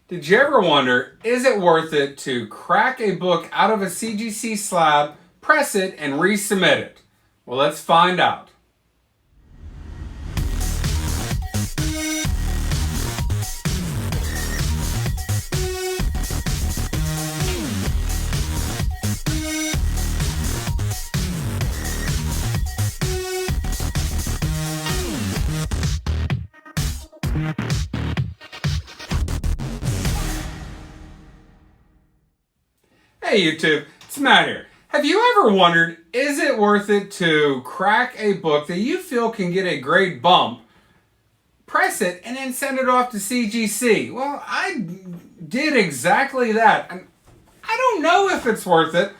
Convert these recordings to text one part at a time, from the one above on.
Did you ever wonder, is it worth it to crack a book out of a CGC slab, press it, and resubmit it? Well, let's find out. Hey YouTube, it's Matt here. Have you ever wondered, is it worth it to crack a book that you feel can get a grade bump, press it, and then send it off to CGC? Well, I did exactly that, and I don't know if it's worth it.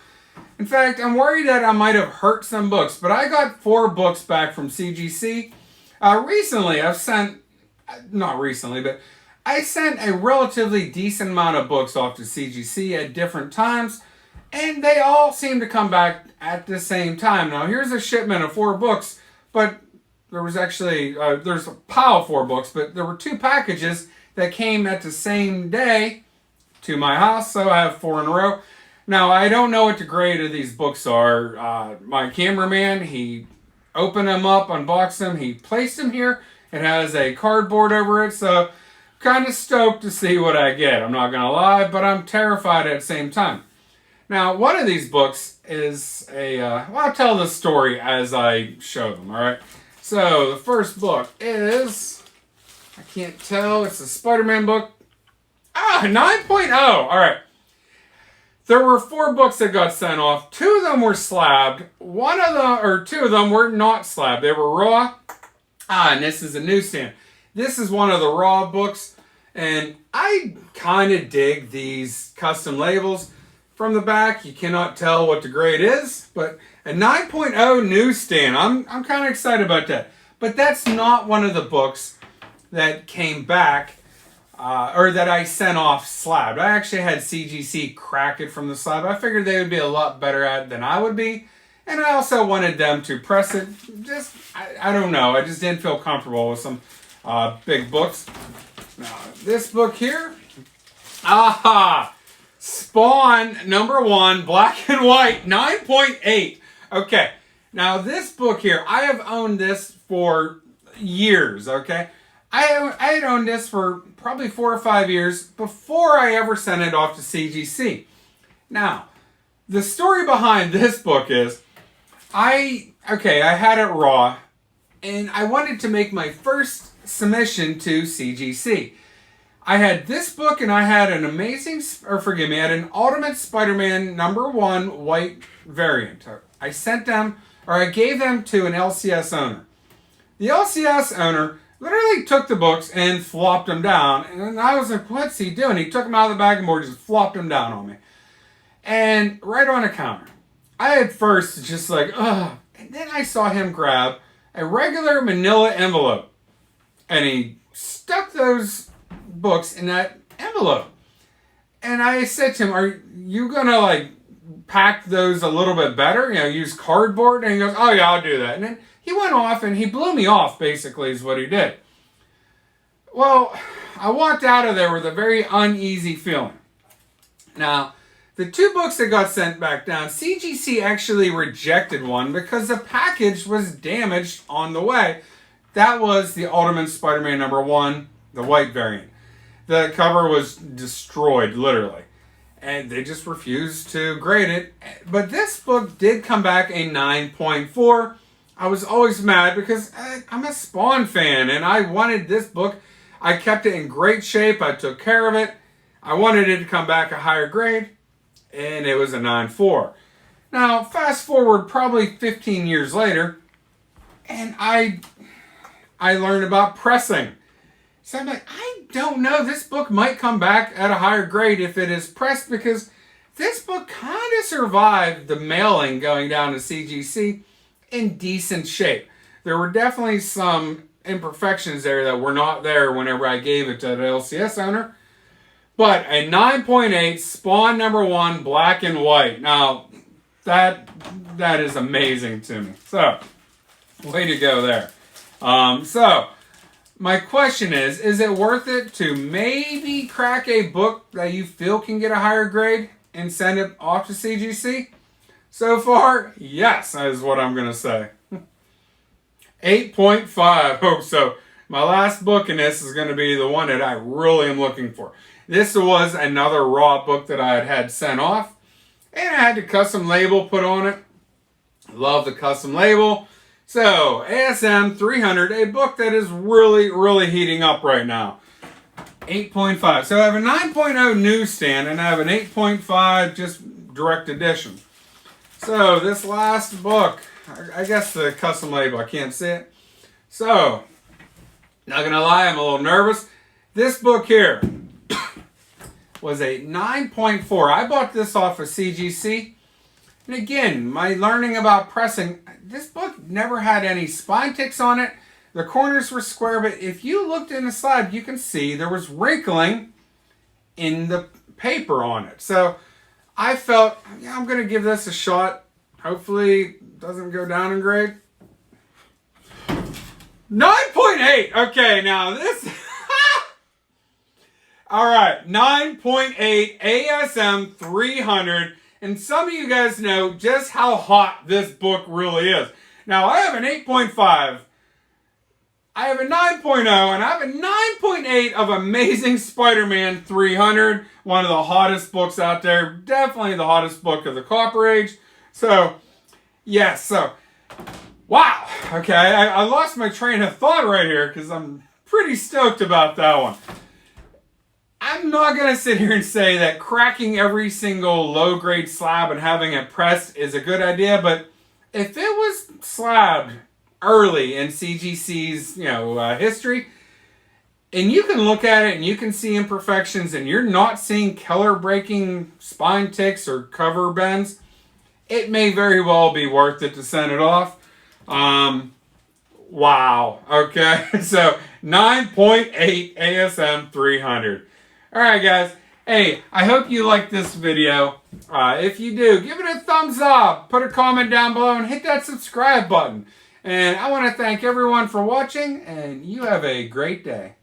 In fact, I'm worried that I might have hurt some books, but I got 4 books back from CGC. Recently, I sent a relatively decent amount of books off to CGC at different times, and they all seem to come back at the same time. Now, here's a shipment of 4 books, but there was actually, there's a pile of 4 books, but there were 2 packages that came at the same day to my house, so I have 4 in a row. Now, I don't know what the grade of these books are. My cameraman, he opened them up, unboxed them, he placed them here. It has a cardboard over it, so kind of stoked to see what I get. I'm not going to lie, but I'm terrified at the same time. Now, one of these books is I'll tell the story as I show them, all right? So, the first book is, I can't tell, it's a Spider-Man book. 9.0, all right. There were 4 books that got sent off. 2 of them were slabbed. 2 of them were not slabbed. They were raw. And this is a newsstand. This is one of the raw books, and I kind of dig these custom labels. From the back, you cannot tell what the grade is, but a 9.0 newsstand. I'm kind of excited about that. But that's not one of the books that came back, or that I sent off slabbed. I actually had CGC crack it from the slab. I figured they would be a lot better at it than I would be. And I also wanted them to press it. I don't know. I just didn't feel comfortable with some big books. Now, this book here. Spawn #1, black and white, 9.8. Okay. Now, this book here, I have owned this for years, okay? I had owned this for probably 4 or 5 years before I ever sent it off to CGC. Now, the story behind this book is, I had it raw, and I wanted to make my first submission to CGC. I had this book, and I had an an Ultimate Spider-Man #1 white variant. I gave them to an LCS owner. The LCS owner literally took the books and flopped them down, and I was like, what's he doing? He took them out of the bag and board, just flopped them down on me. And right on the counter. I had first just like, ugh. And then I saw him grab a regular manila envelope. And he stuck those books in that envelope. And I said to him, are you going to pack those a little bit better? Use cardboard? And he goes, oh yeah, I'll do that. And then he went off and he blew me off, basically, is what he did. Well, I walked out of there with a very uneasy feeling. Now, the 2 books that got sent back down, CGC actually rejected one because the package was damaged on the way. That was the Ultimate Spider-Man #1, the white variant. The cover was destroyed, literally. And they just refused to grade it. But this book did come back a 9.4. I was always mad because I'm a Spawn fan and I wanted this book. I kept it in great shape. I took care of it. I wanted it to come back a higher grade. And it was a 9.4. Now, fast forward probably 15 years later, and I learned about pressing. So I'm like, I don't know, this book might come back at a higher grade if it is pressed, because this book kind of survived the mailing going down to CGC in decent shape. There were definitely some imperfections there that were not there whenever I gave it to the LCS owner. But a 9.8 Spawn #1 black and white. Now, that is amazing to me. So, way to go there. So, my question is it worth it to maybe crack a book that you feel can get a higher grade and send it off to CGC? So far, yes, is what I'm going to say. 8.5. Oh, so my last book in this is going to be the one that I really am looking for. This was another raw book that I had sent off, and I had the custom label put on it. Love the custom label. So, ASM 300, a book that is really, really heating up right now. 8.5. So I have a 9.0 newsstand, and I have an 8.5 just direct edition. So, this last book, I guess the custom label, I can't see it. So, not gonna lie, I'm a little nervous. This book here was a 9.4. I bought this off of CGC. And again, my learning about pressing, this book never had any spine ticks on it. The corners were square, but if you looked in the slab, you can see there was wrinkling in the paper on it. So I felt, yeah, I'm going to give this a shot. Hopefully it doesn't go down in grade. 9.8. Okay, now this... All right, 9.8 ASM 300. And some of you guys know just how hot this book really is. Now, I have an 8.5. I have a 9.0, and I have a 9.8 of Amazing Spider-Man 300. One of the hottest books out there. Definitely the hottest book of the Copper Age. So, yes, so, wow. Okay, I lost my train of thought right here because I'm pretty stoked about that one. I'm not going to sit here and say that cracking every single low-grade slab and having it pressed is a good idea, but if it was slabbed early in CGC's, history, and you can look at it and you can see imperfections and you're not seeing color-breaking spine ticks or cover bends, it may very well be worth it to send it off. Wow. Okay, so 9.8 ASM 300. All right, guys. Hey, I hope you liked this video. If you do, give it a thumbs up, put a comment down below, and hit that subscribe button. And I want to thank everyone for watching, and you have a great day.